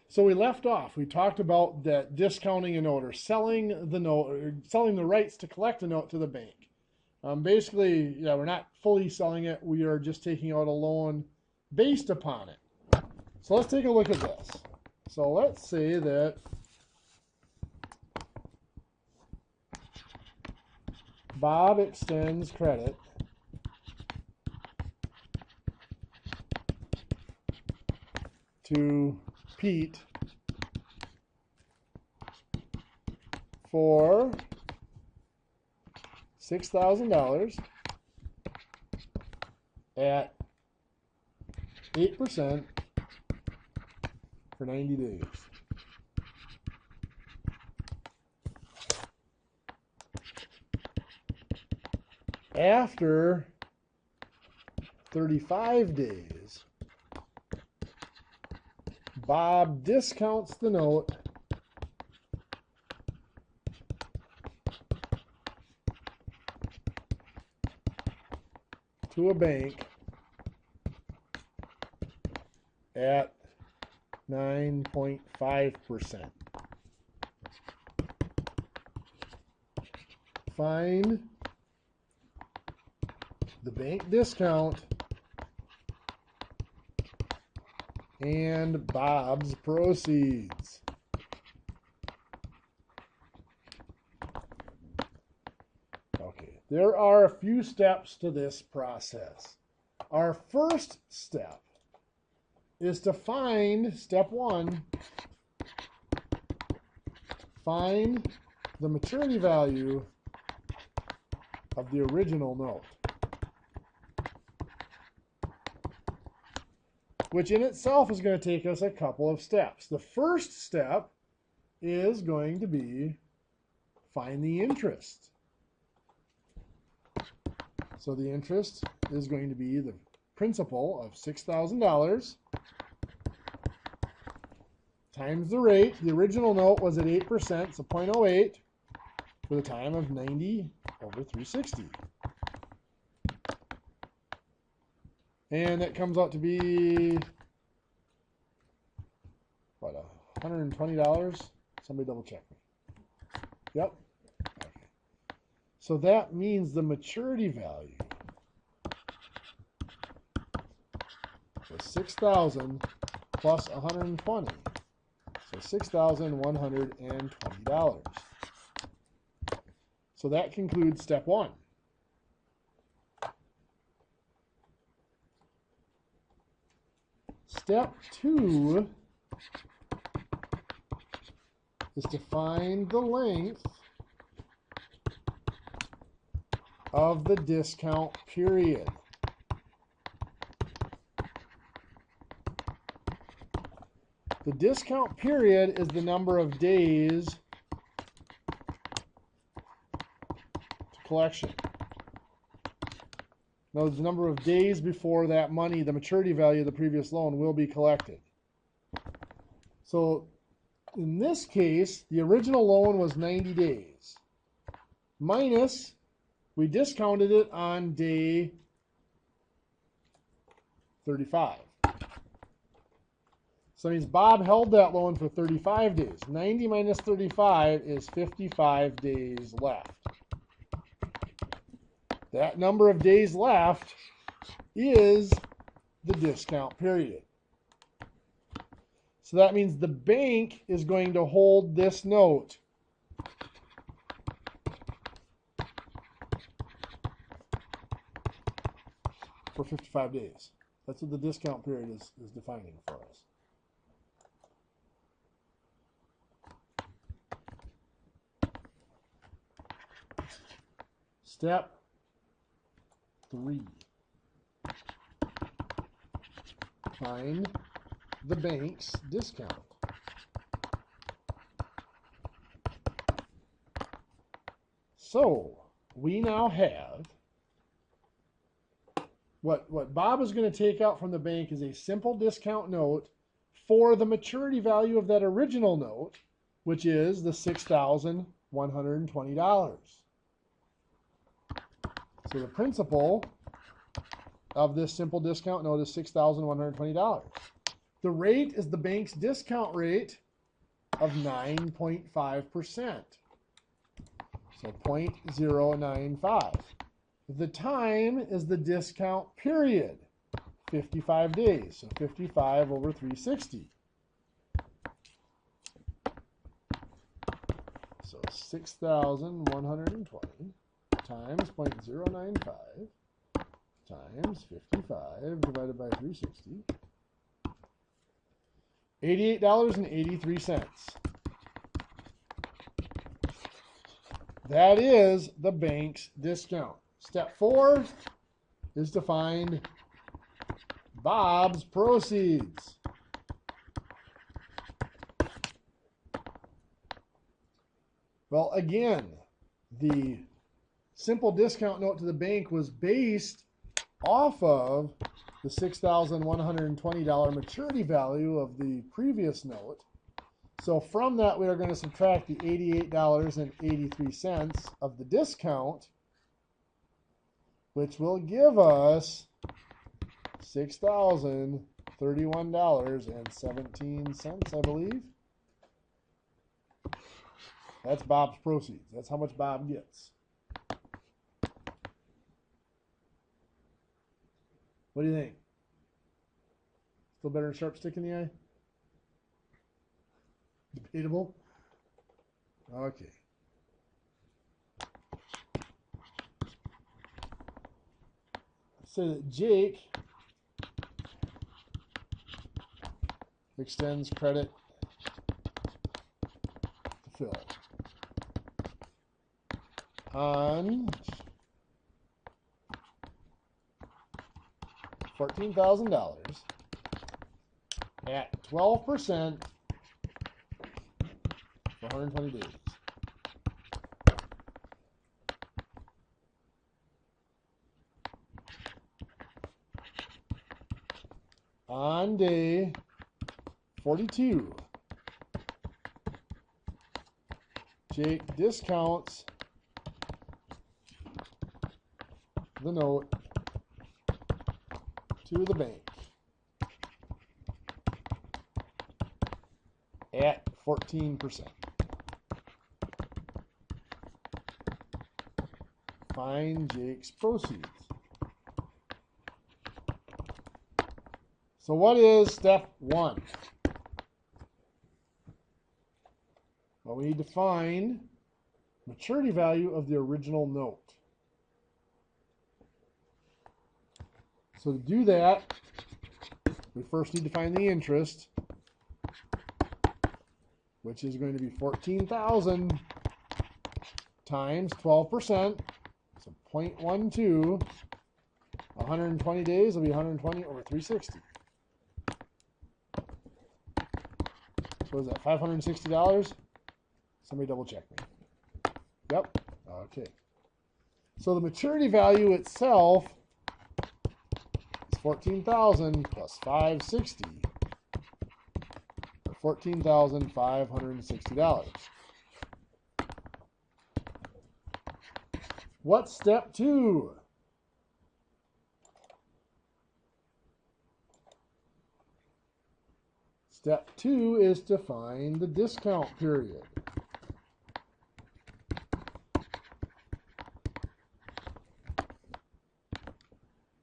So we left off. We talked about that discounting a note or selling the note or selling the rights to collect a note to the bank. Basically, yeah, we're not fully selling it. We are just taking out a loan based upon it. So let's take a look at this. So let's say that Bob extends credit to Pete for $6,000 at 8% for 90 days. After 35 days, Bob discounts the note to a bank at 9.5%. Find the bank discount and Bob's proceeds. Okay, there are a few steps to this process. Our first step is to find, step one, find the maturity value of the original note, which in itself is going to take us a couple of steps. The first step is going to be find the interest. So the interest is going to be the principal of $6,000 times the rate. The original note was at 8%, so 0.08 for the time of 90 over 360. And that comes out to be, what, $120? Somebody double check me. Yep. Okay. So that means the maturity value was 6,000 plus 120. So $6,120. So that concludes step one. Step two is to find the length of the discount period. The discount period is the number of days to collection. Now, the number of days before that money, the maturity value of the previous loan, will be collected. So, in this case, the original loan was 90 days. Minus, we discounted it on day 35. So that means Bob held that loan for 35 days. 90 minus 35 is 55 days left. That number of days left is the discount period. So that means the bank is going to hold this note for 55 days. That's what the discount period is defining for us. Step 3. Find the bank's discount. So we now have what Bob is going to take out from the bank is a simple discount note for the maturity value of that original note, which is the $6,120. So the principal of this simple discount note is $6,120. The rate is the bank's discount rate of 9.5%. So 0.095. The time is the discount period, 55 days. So 55 over 360. So 6,120 times 0.095 times 55 divided by 360. $88.83. That is the bank's discount. Step 4 is to find Bob's proceeds. Well, again, the simple discount note to the bank was based off of the $6,120 maturity value of the previous note. So from that, we are going to subtract the $88.83 of the discount, which will give us $6,031.17, I believe. That's Bob's proceeds. That's how much Bob gets. What do you think? Still better than sharp stick in the eye? Debatable? Okay. Let's say that Jake extends credit to Phil on $14,000 at 12% for 120 days. On day 42, Jake discounts the note to the bank at 14%. Find Jake's proceeds. So what is step 1? Well, we need to find maturity value of the original note. So to do that, we first need to find the interest, which is going to be 14,000 times 12%, so 0.12. 120 days will be 120 over 360. So is that $560? Somebody double check me. Yep. Okay. So the maturity value itself is 14,000 plus 560, or $14,560. What's step 2? Step 2 is to find the discount period.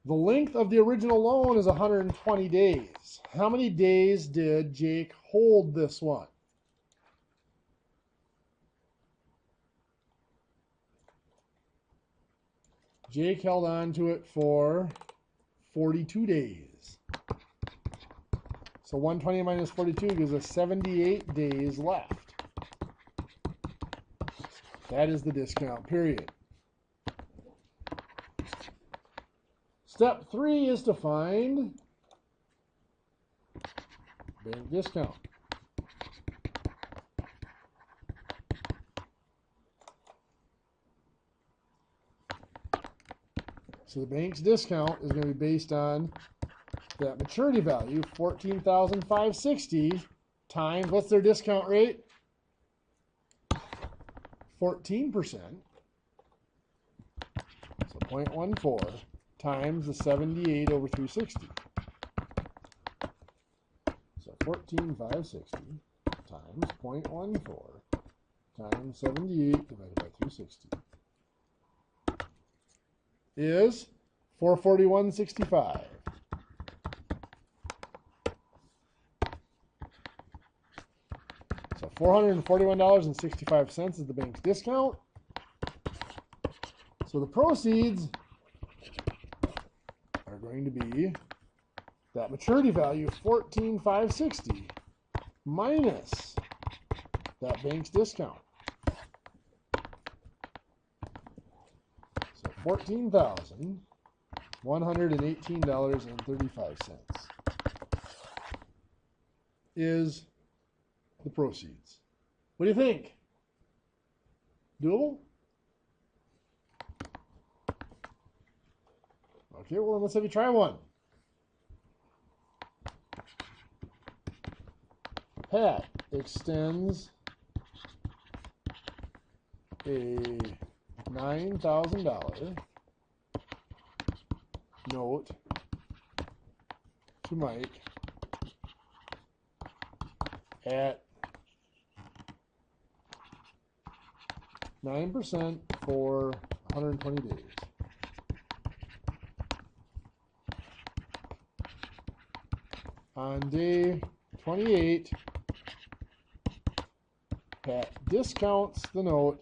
The length of the original loan is 120 days. How many days did Jake hold this one? Jake held on to it for 42 days. So 120 minus 42 gives us 78 days left. That is the discount period. Step 3 is to find bank discount. So the bank's discount is going to be based on that maturity value, 14,560 times, what's their discount rate? 14%. So 0.14 times the 78 over 360. 14,560 times 0.14 times 78 divided by 360 is 441.65. So $441.65 is the bank's discount. So the proceeds are going to be that maturity value of 14,560 minus that bank's discount. So $14,118.35 is the proceeds. What do you think? Doable? Okay, well, let's have you try one. Pat extends a $9,000 note to Mike at 9% for 120 days. On day 28, Pat discounts the note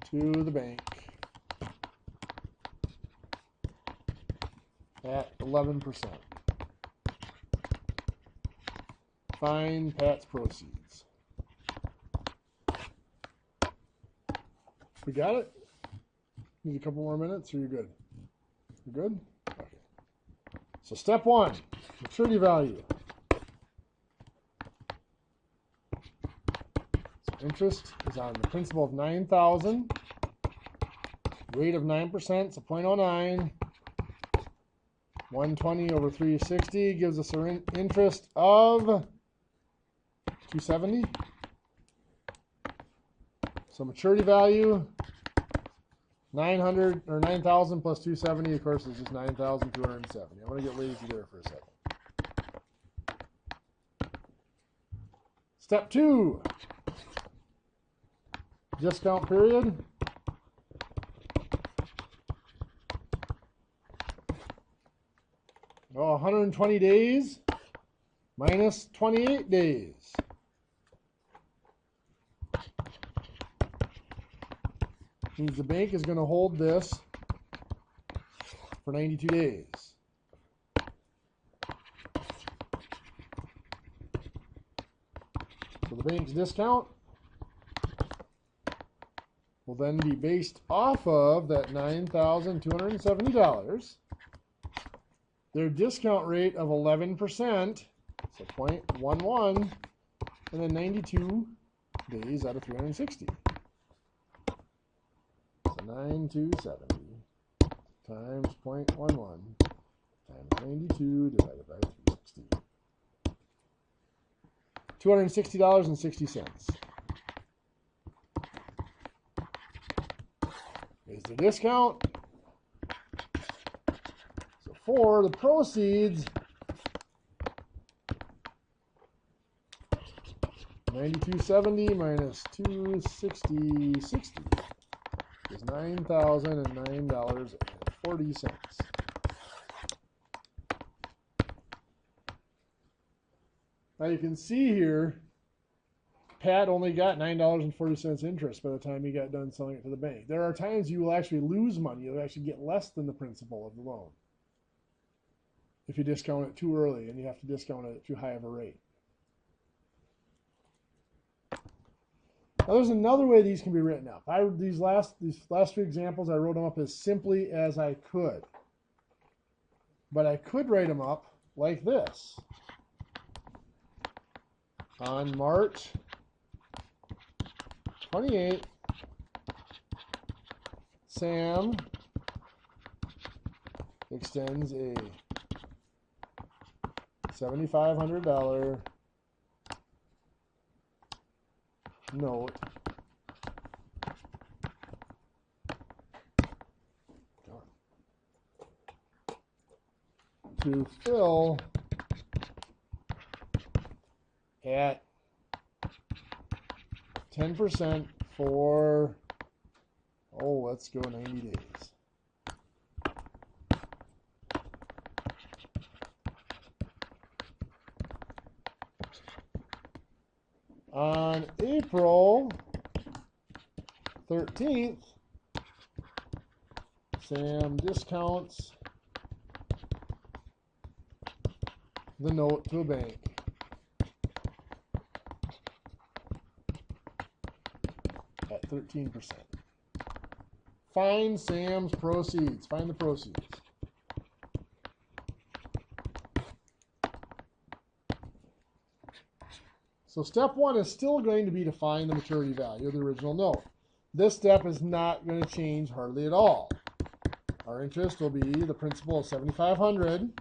to the bank at 11%. Find Pat's proceeds. We got it? Need a couple more minutes or you're good? You're good? Okay. So step one, maturity value. So interest is on the principal of $9,000. Rate of 9%, so 0.09. 120 over 360 gives us an interest of 270. So maturity value 900 or 9,000 plus 270, of course, is just 9,270. I'm going to get lazy there for a second. Step two, discount period. Oh, 120 days minus 28 days. Means the bank is going to hold this for 92 days. So the bank's discount will then be based off of that $9,270. Their discount rate of 11%, so 0.11, and then 92 days out of 360. 9,270 times 0.11 times 92 divided by 360. $260.60 is the discount. So for the proceeds, 92.70 minus 260.60 is $9,009.40. Now you can see here, Pat only got $9.40 interest by the time he got done selling it to the bank. There are times you will actually lose money. You'll actually get less than the principal of the loan if you discount it too early and you have to discount it at too high of a rate. Now there's another way these can be written up. These last few examples, I wrote them up as simply as I could. But I could write them up like this. On March 28, Sam extends a $7,500 note to fill at 10% for, oh, let's go 90 days. On April 13th, Sam discounts the note to a bank at 13%. Find Sam's proceeds. Find the proceeds. So step one is still going to be to find the maturity value of the original note. This step is not going to change hardly at all. Our interest will be the principal of $7,500.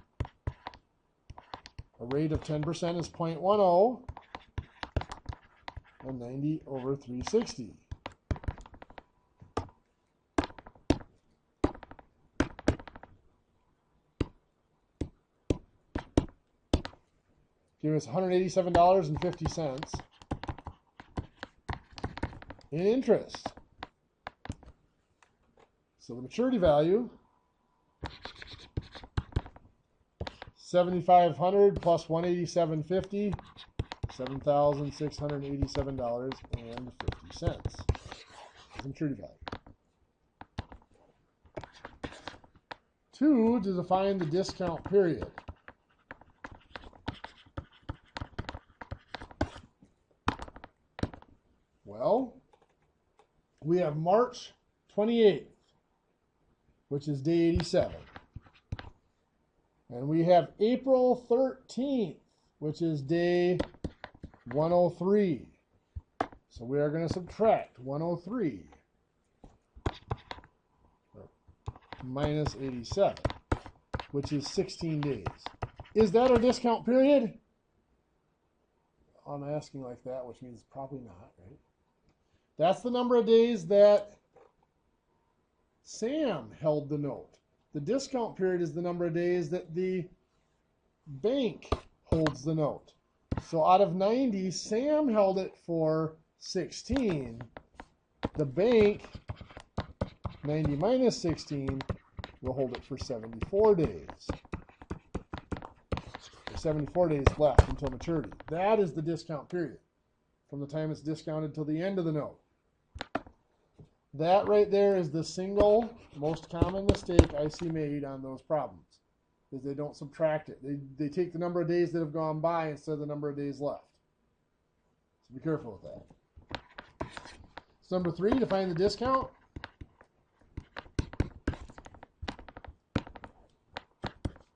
A rate of 10% is 0.10, and 90 over 360. Give us $187.50 in interest. So the maturity value, $7,500 plus $187.50, $7,687.50. That's the maturity value. 2, to define the discount period. Well, we have March 28th, which is day 87. And we have April 13th, which is day 103. So we are going to subtract 103 minus 87, which is 16 days. Is that our discount period? I'm asking like that, which means probably not, right? That's the number of days that Sam held the note. The discount period is the number of days that the bank holds the note. So out of 90, Sam held it for 16. The bank, 90 minus 16, will hold it for 74 days. There's 74 days left until maturity. That is the discount period, from the time it's discounted till the end of the note. That right there is the single most common mistake I see made on those problems, is they don't subtract it. They take the number of days that have gone by instead of the number of days left. So be careful with that. So number 3, to find the discount.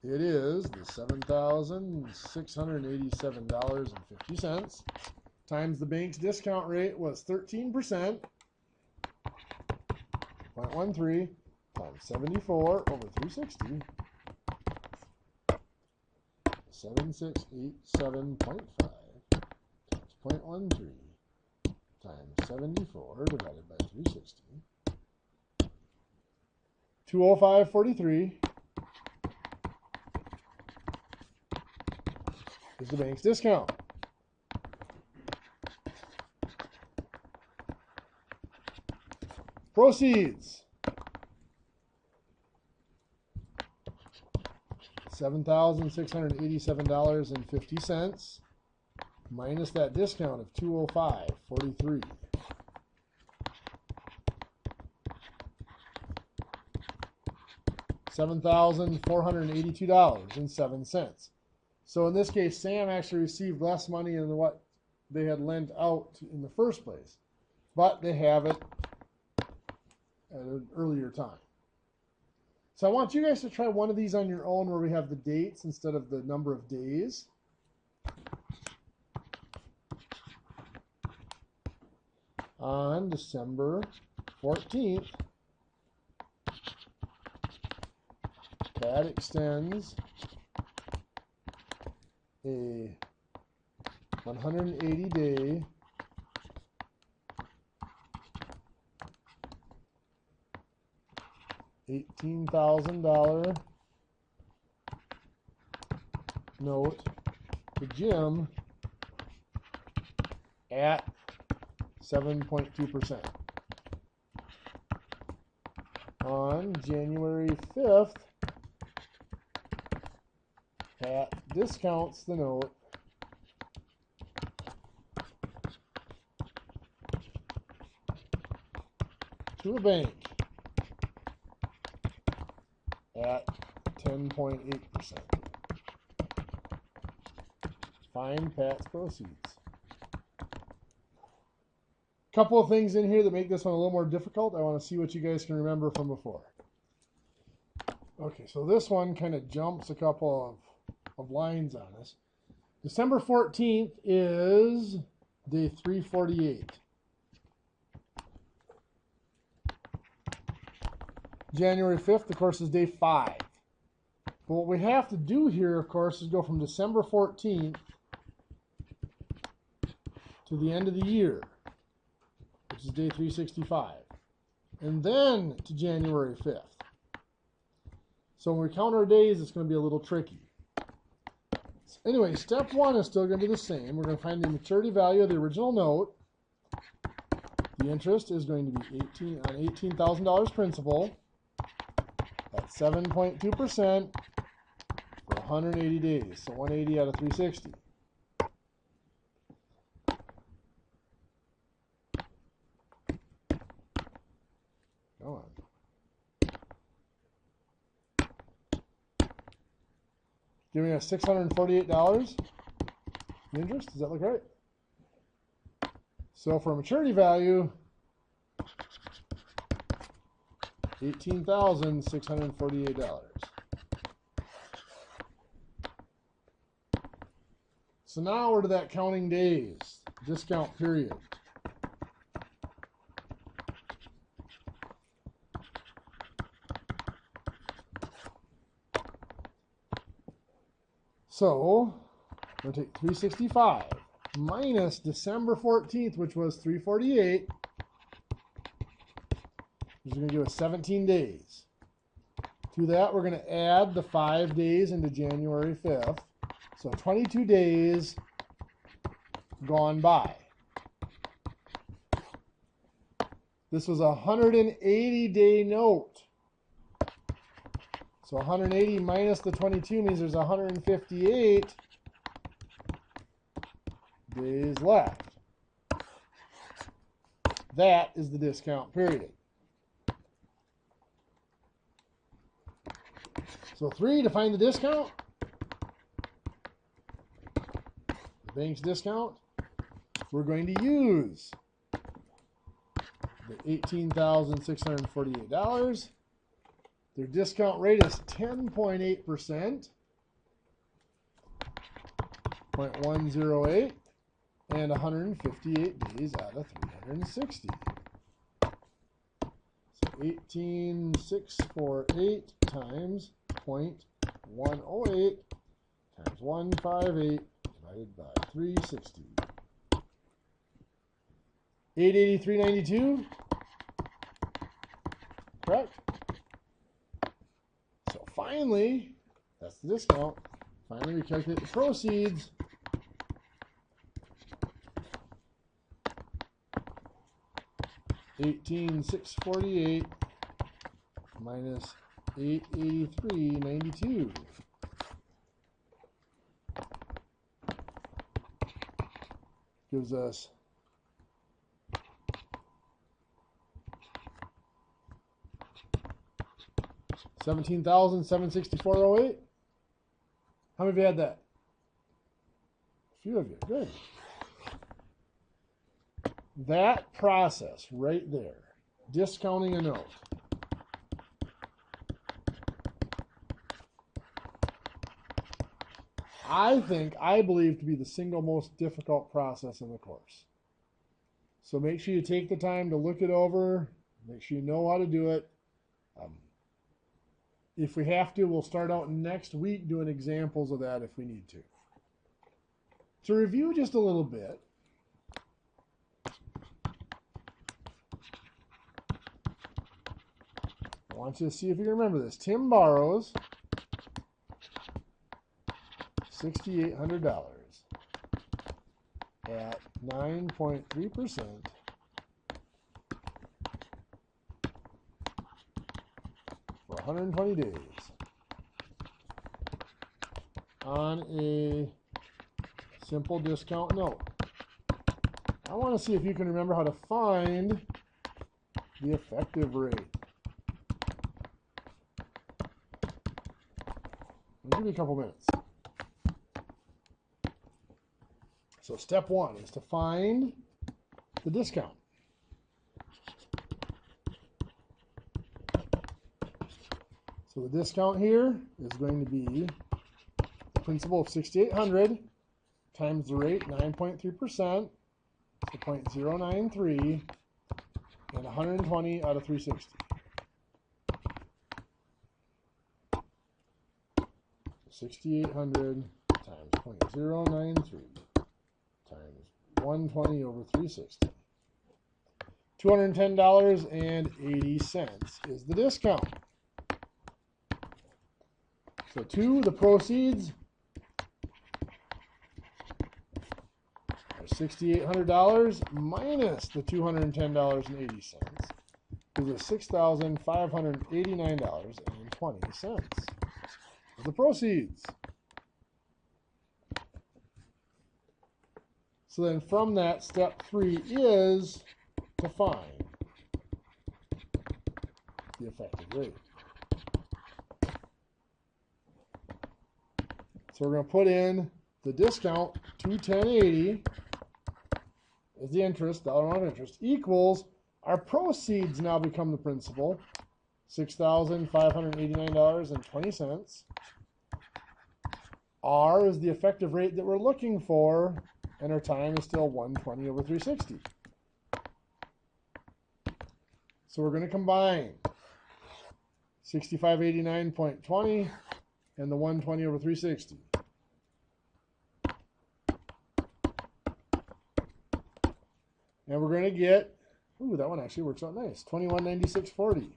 It is the $7,687.50 times the bank's discount rate was 13%. 0.13 times 74 over 360, 7687.5 times 0.13 times 74 divided by 360, 205.43 is the bank's discount. Proceeds. $7,687.50 minus that discount of $205.43. $7,482.07. So in this case, Sam actually received less money than what they had lent out in the first place, but they have it at an earlier time. So I want you guys to try one of these on your own where we have the dates instead of the number of days. On December 14th, that extends a 180-day $18,000 note to Jim at 7.2%. On January 5th, Pat discounts the note to a bank at 10.8%. Find Pat's proceeds. Couple of things in here that make this one a little more difficult. I want to see what you guys can remember from before. Okay, so this one kind of jumps a couple of lines on us. December 14th is day 348. January 5th, of course, is day 5. But what we have to do here, of course, is go from December 14th to the end of the year, which is day 365, and then to January 5th. So when we count our days, it's going to be a little tricky. So anyway, step one is still going to be the same. We're going to find the maturity value of the original note. The interest is going to be $18,000 principal at 7.2% for 180 days. So 180 out of 360. Go on. Giving us $648 in interest. Does that look right? So for a maturity value, $18,648. So now we're to that counting days, discount period. So we're going to take 365 minus December 14th, which was 348, which is going to give us 17 days. To that, we're going to add the 5 days into January 5th. So 22 days gone by. This was a 180-day note. So 180 minus the 22 means there's 158 days left. That is the discount period. So 3 to find the discount. The bank's discount. We're going to use the $18,648. Their discount rate is 10.8%, 0.108, and 158 days out of 360. So 18,648 times 0.108 times 158 divided by 360. 883.92. Correct? So finally, that's the discount. Finally, we calculate the proceeds. $18,648 minus $883.92 gives us $17,764.08. How many of you had that? A few of you. Good. That process right there, discounting a note, I believe to be the single most difficult process in the course. So make sure you take the time to look it over, make sure you know how to do it. If we have to, we'll start out next week doing examples of that if we need to. To review just a little bit, I want you to see if you can remember this. Tim borrows $6,800 at 9.3% for 120 days on a simple discount note. I want to see if you can remember how to find the effective rate. I'll give you a couple minutes. So step one is to find the discount. So the discount here is going to be the principal of $6,800 times the rate, 9.3%, so 0.093, and 120 out of 360. So 6,800 times 0.093 times 120 over 360. $210.80 is the discount. So the proceeds are $6,800 minus the $210.80 is $6,589.20. The proceeds. So then from that, step 3 is to find the effective rate. So we're going to put in the discount, $210.80 is the interest, dollar amount of interest, equals our proceeds now become the principal, $6,589.20. R is the effective rate that we're looking for, and our time is still 120 over 360. So we're going to combine 6589.20 and the 120 over 360. And we're going to get, ooh, that one actually works out nice, $2196.40.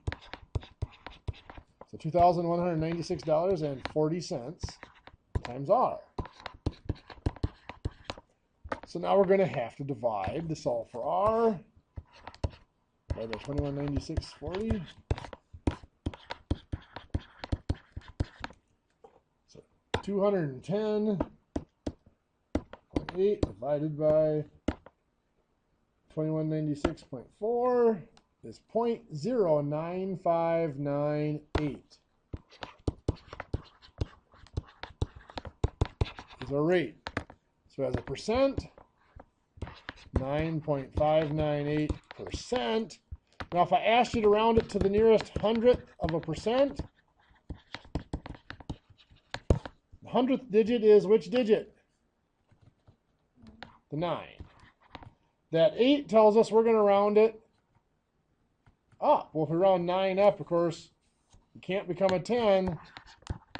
So $2,196.40 times R. So now we're going to have to divide the solve for R by the $2196.40. So 210.8 divided by 2196.4 is 0.09598. Is our rate. So as a percent, 9.598%. Now if I asked you to round it to the nearest hundredth of a percent, the 100th digit is which digit? The 9. That 8 tells us we're going to round it up. Well, if we round 9 up, of course, it can't become a 10.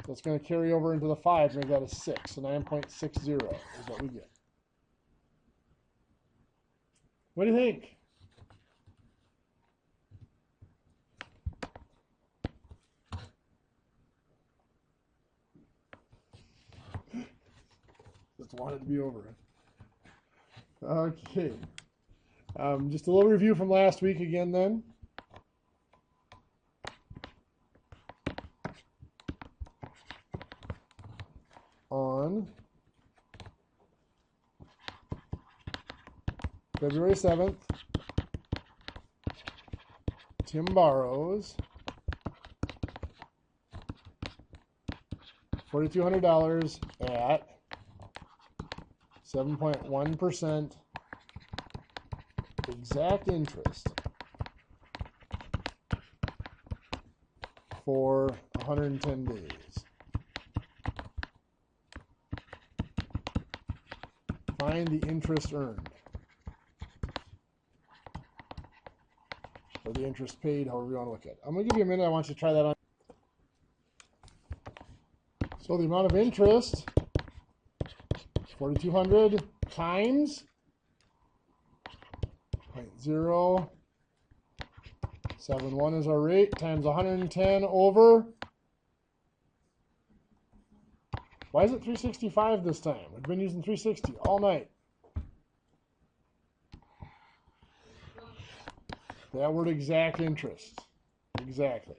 So it's going to carry over into the 5. Make that a 6. So 9.60 is what we get. What do you think? Just wanted to be over it. Okay. Just a little review from last week again then. On February 7th, Tim borrows $4,200 at 7.1% exact interest for 110 days. Find the interest earned, or the interest paid, however you want to look at it. I'm going to give you a minute. I want you to try that on. So the amount of interest, 4,200 times 0.071 is our rate, times 110 over Why is it 365 this time? We've been using 360 all night. That word exact interest. Exactly.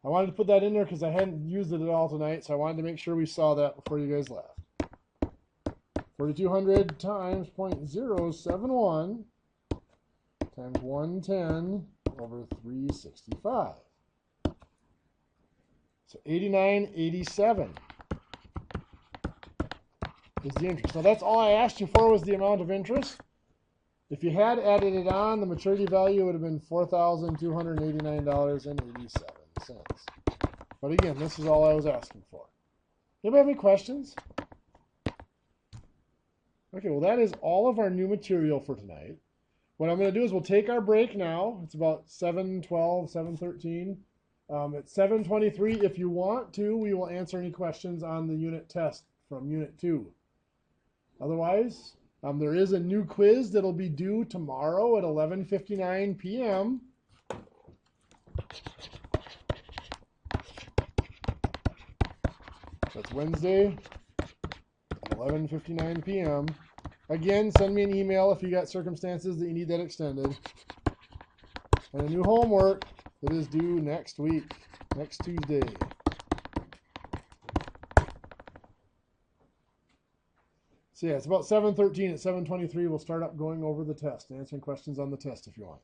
I wanted to put that in there because I hadn't used it at all tonight, so I wanted to make sure we saw that before you guys left. 4,200 times 0.071 times 110 over 365. So 89.87 is the interest. Now that's all I asked you for was the amount of interest. If you had added it on, the maturity value would have been $4,289.87. But again, this is all I was asking for. Anybody have any questions? Okay, well that is all of our new material for tonight. What I'm going to do is we'll take our break now. It's about 7:12, 7:13. At 7:23, if you want to, we will answer any questions on the unit test from Unit 2. Otherwise, there is a new quiz that'll be due tomorrow at 11:59 p.m. That's Wednesday, 11:59 p.m. Again, send me an email if you got circumstances that you need that extended. And a new homework that is due next week, next Tuesday. So yeah, it's about 7:13. At 7:23, we'll start up going over the test and answering questions on the test if you want.